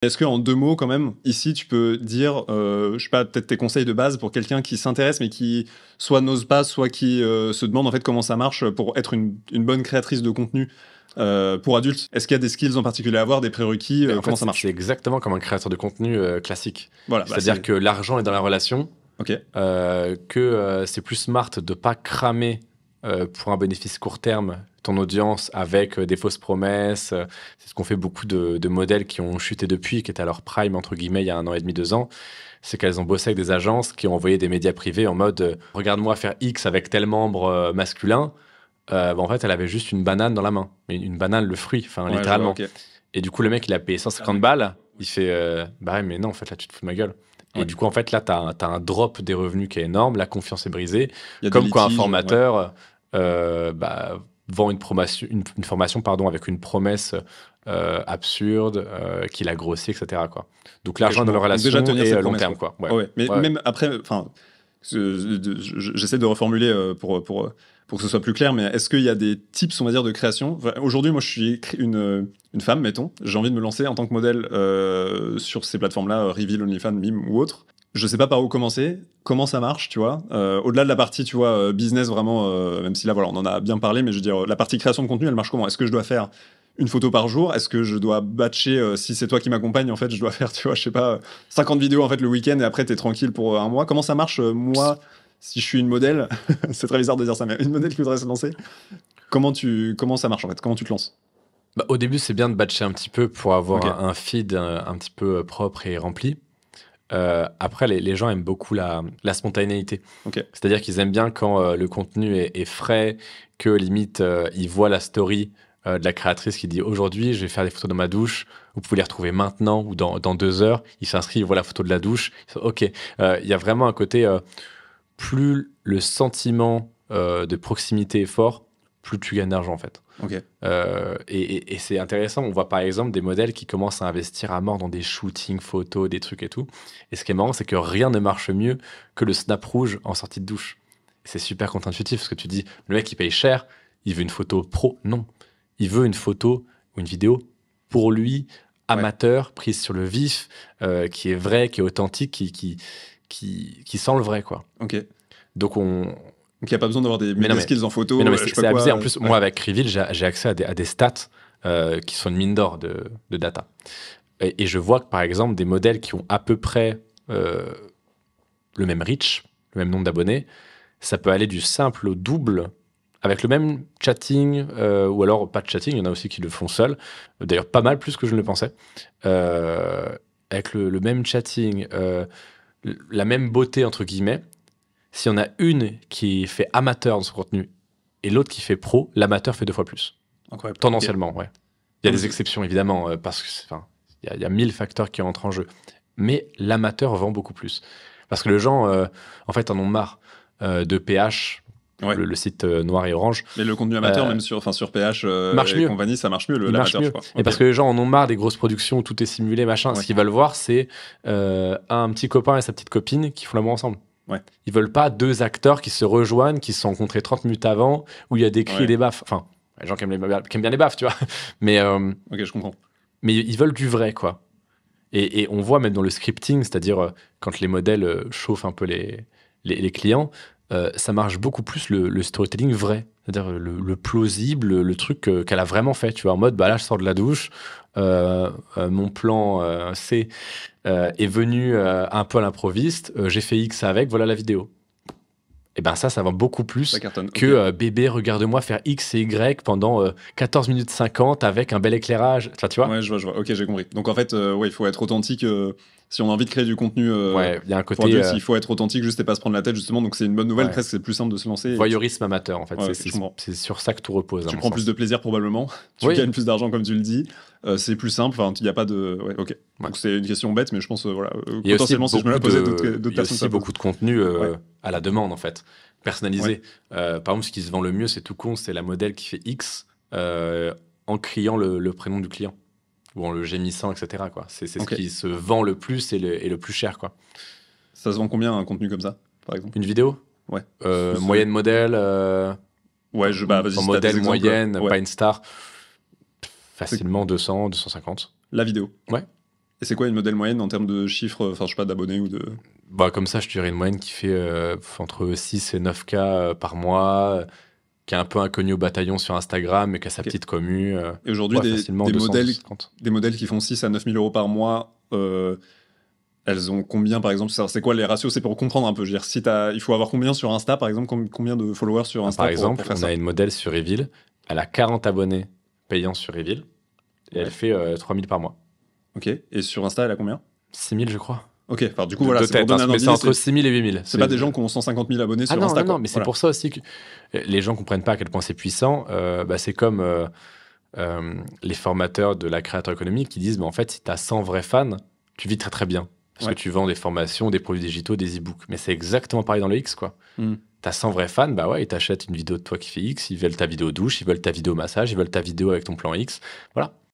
Est-ce qu'en 2 mots, quand même, ici, tu peux dire, je sais pas, peut-être tes conseils de base pour quelqu'un qui s'intéresse, mais qui soit n'ose pas, soit qui se demande en fait comment ça marche pour être une bonne créatrice de contenu pour adultes? Est-ce qu'il y a des skills en particulier à avoir, des prérequis? Mais en Comment fait, ça marche? c'est exactement comme un créateur de contenu classique. Voilà, C'est-à-dire que l'argent est dans la relation, Ok. que c'est plus smart de pas cramer pour un bénéfice court terme ton audience avec des fausses promesses. C'est ce qu'ont fait beaucoup de modèles qui ont chuté depuis, qui étaient à leur prime, entre guillemets, il y a 1 an et demi, 2 ans. C'est qu'elles ont bossé avec des agences qui ont envoyé des médias privés en mode regarde-moi faire X avec tel membre masculin. En fait, elle avait juste une banane dans la main. Mais une banane, le fruit, enfin, Ouais, littéralement. je vois, ok. Et du coup, le mec, il a payé 150 balles. Il fait bah ouais, mais non, en fait, là, tu te fous de ma gueule. Et Ouais. du coup, en fait, là, tu as un drop des revenus qui est énorme, la confiance est brisée. Il y a des Comme quoi, un litiges, formateur vend une formation pardon, avec une promesse absurde, qu'il a grossi, etc. Quoi. Donc, Ok, l'argent je dans la comprends. Donc, relation déjà tenir et cette long promesse, terme. quoi. Quoi. Ouais. Mais Ouais. même après, enfin, j'essaie de reformuler pour que ce soit plus clair, mais est-ce qu'il y a des tips, on va dire, de création? Enfin, aujourd'hui, moi, je suis une femme, mettons. J'ai envie de me lancer en tant que modèle sur ces plateformes-là, Reveal, OnlyFans, Mime ou autres. Je sais pas par où commencer, comment ça marche, tu vois. Au-delà de la partie, tu vois, business, vraiment, même si là, voilà, on en a bien parlé, mais je veux dire, la partie création de contenu, elle marche comment? Est-ce que je dois faire une photo par jour? Est-ce que je dois batcher, si c'est toi qui m'accompagne, en fait, je dois faire, tu vois, je sais pas, 50 vidéos en fait le week-end et après t'es tranquille pour 1 mois? Comment ça marche, moi, si je suis une modèle? C'est très bizarre de dire ça, mais une modèle qui voudrait se lancer, comment ça marche en fait? Comment tu te lances? Bah, au début, c'est bien de batcher un petit peu pour avoir Ok. un feed un petit peu propre et rempli. Après, les gens aiment beaucoup la spontanéité. Ok. C'est-à-dire qu'ils aiment bien quand le contenu est frais, que limite, ils voient la story de la créatrice qui dit aujourd'hui, je vais faire des photos dans ma douche. Vous pouvez les retrouver maintenant ou dans 2 heures. Ils s'inscrivent, ils voient la photo de la douche. Ok. Il y a vraiment un côté, plus le sentiment de proximité est fort, plus tu gagnes d'argent en fait. Ok. Et c'est intéressant, on voit par exemple des modèles qui commencent à investir à mort dans des shootings, photos, des trucs et tout. Et ce qui est marrant, c'est que rien ne marche mieux que le snap rouge en sortie de douche. Et c'est super contre-intuitif parce que tu dis, le mec il paye cher, il veut une photo pro. Non, il veut une photo ou une vidéo pour lui, amateur, prise sur le vif, qui est vrai, qui est authentique, qui sent le vrai, quoi. Ok. Donc Donc il n'y a pas besoin d'avoir des skills en photo, mais non, mais je sais c'est pas abusé. quoi. En plus, moi, avec Reveal, j'ai accès à des stats qui sont une mine d'or de data. Et je vois que, par exemple, des modèles qui ont à peu près le même reach, le même nombre d'abonnés, ça peut aller du simple au double avec le même chatting, ou alors pas de chatting, il y en a aussi qui le font seuls. D'ailleurs, pas mal plus que je ne le pensais. Avec le même chatting, la même beauté, entre guillemets, si on a une qui fait amateur dans son contenu et l'autre qui fait pro, l'amateur fait 2 fois plus. Incroyable. Tendanciellement, ouais. Il y a Non, des exceptions, évidemment, parce que il y a 1000 facteurs qui entrent en jeu. Mais l'amateur vend beaucoup plus. Parce que les gens, en fait, en ont marre de PH, Ouais. le site noir et orange. Mais le contenu amateur, même sur PH marche et mieux. compagnie, ça marche mieux, Il marche l'amateur, mieux. je crois. Et parce que les gens en ont marre des grosses productions où tout est simulé, machin. Ouais. Ce qu'ils veulent voir, c'est un petit copain et sa petite copine qui font l'amour ensemble. Ouais. Ils veulent pas 2 acteurs qui se rejoignent, qui se sont rencontrés 30 minutes avant, où il y a des cris et des baffes. Enfin, les gens qui aiment bien les baffes, tu vois. Mais, Ok, je comprends. mais ils veulent du vrai, quoi. Et on voit même dans le scripting, c'est-à-dire quand les modèles chauffent un peu les clients, ça marche beaucoup plus le storytelling vrai. C'est-à-dire le plausible, le truc qu'elle a vraiment fait. Tu vois, en mode, bah là, je sors de la douche, mon plan C est venu un peu à l'improviste, j'ai fait X avec, voilà la vidéo. Et ben ça vend beaucoup plus Ça cartonne. que Ok. bébé, regarde-moi faire X et Y pendant 14 minutes 50 avec un bel éclairage. Enfin, tu vois? Ouais, je vois. Ok, j'ai compris. Donc en fait, ouais, il faut être authentique. Si on a envie de créer du contenu Ouais, il y a un pour côté adultes, il faut être authentique juste et pas se prendre la tête, justement. Donc c'est une bonne nouvelle, ouais, presque, c'est plus simple de se lancer. voyeurisme amateur, en fait. Ouais, ok, je comprends. C'est sur ça que tout repose, à Tu mon prends plus sens. de plaisir probablement, tu Oui. gagnes plus d'argent comme tu le dis, c'est plus simple, enfin il n'y a pas de... Ouais, ok. Donc c'est une question bête, mais je pense, voilà, Il y a aussi potentiellement si je me la posais, d'autres il y a personnes aussi ça pose. beaucoup de contenu Ouais. à la demande, en fait, personnalisé. Par exemple, ce qui se vend le mieux, c'est tout con, c'est la modèle qui fait X en criant le prénom du client ou en le gémissant, etc. quoi. C'est Ok. ce qui se vend le plus et le plus cher, quoi. Ça se vend combien un contenu comme ça, par exemple? Une vidéo, Ouais. moyenne modèle, Ouais, vas-y, en si t'as des modèle exemples. moyenne, Ouais. pas une star, facilement 200, 250. La vidéo. Ouais. Et c'est quoi une modèle moyenne en termes de chiffres, enfin, je sais pas, d'abonnés ou de. Bah, comme ça, je dirais une moyenne qui fait entre 6 et 9K par mois, qui est un peu inconnu au bataillon sur Instagram, mais qui a sa Ok. petite commu. Et aujourd'hui, Ouais, facilement 200, 250. des modèles qui font 6 à 9 000 euros par mois, elles ont combien, par exemple? C'est quoi les ratios? C'est pour comprendre un peu. Je veux dire, il faut avoir combien sur Insta, par exemple, combien de followers sur Insta Par pour exemple, faire on ça? a une modèle sur Evil, elle a 40 abonnés payants sur Evil, et Ouais. elle fait 3000 par mois. Ok. Et sur Insta, elle a combien? 6000, je crois. Ok. Enfin, du coup, De voilà, c'est pour tête, donner hein, un mais ordre c'est d'idée. entre 6000 et 8000. C'est pas des gens qui ont 150 000 abonnés Ah sur non, Insta, non, quoi. non, mais c'est Voilà. pour ça aussi que les gens comprennent pas à quel point c'est puissant. C'est comme les formateurs de la créateur économique qui disent, mais en fait, si tu as 100 vrais fans, tu vis très très bien. Parce Ouais. que tu vends des formations, des produits digitaux, des e-books. Mais c'est exactement pareil dans le X, quoi. Hmm. T'as 100 vrais fans, bah ouais, ils t'achètent une vidéo de toi qui fait X, ils veulent ta vidéo douche, ils veulent ta vidéo massage, ils veulent ta vidéo avec ton plan X. Voilà.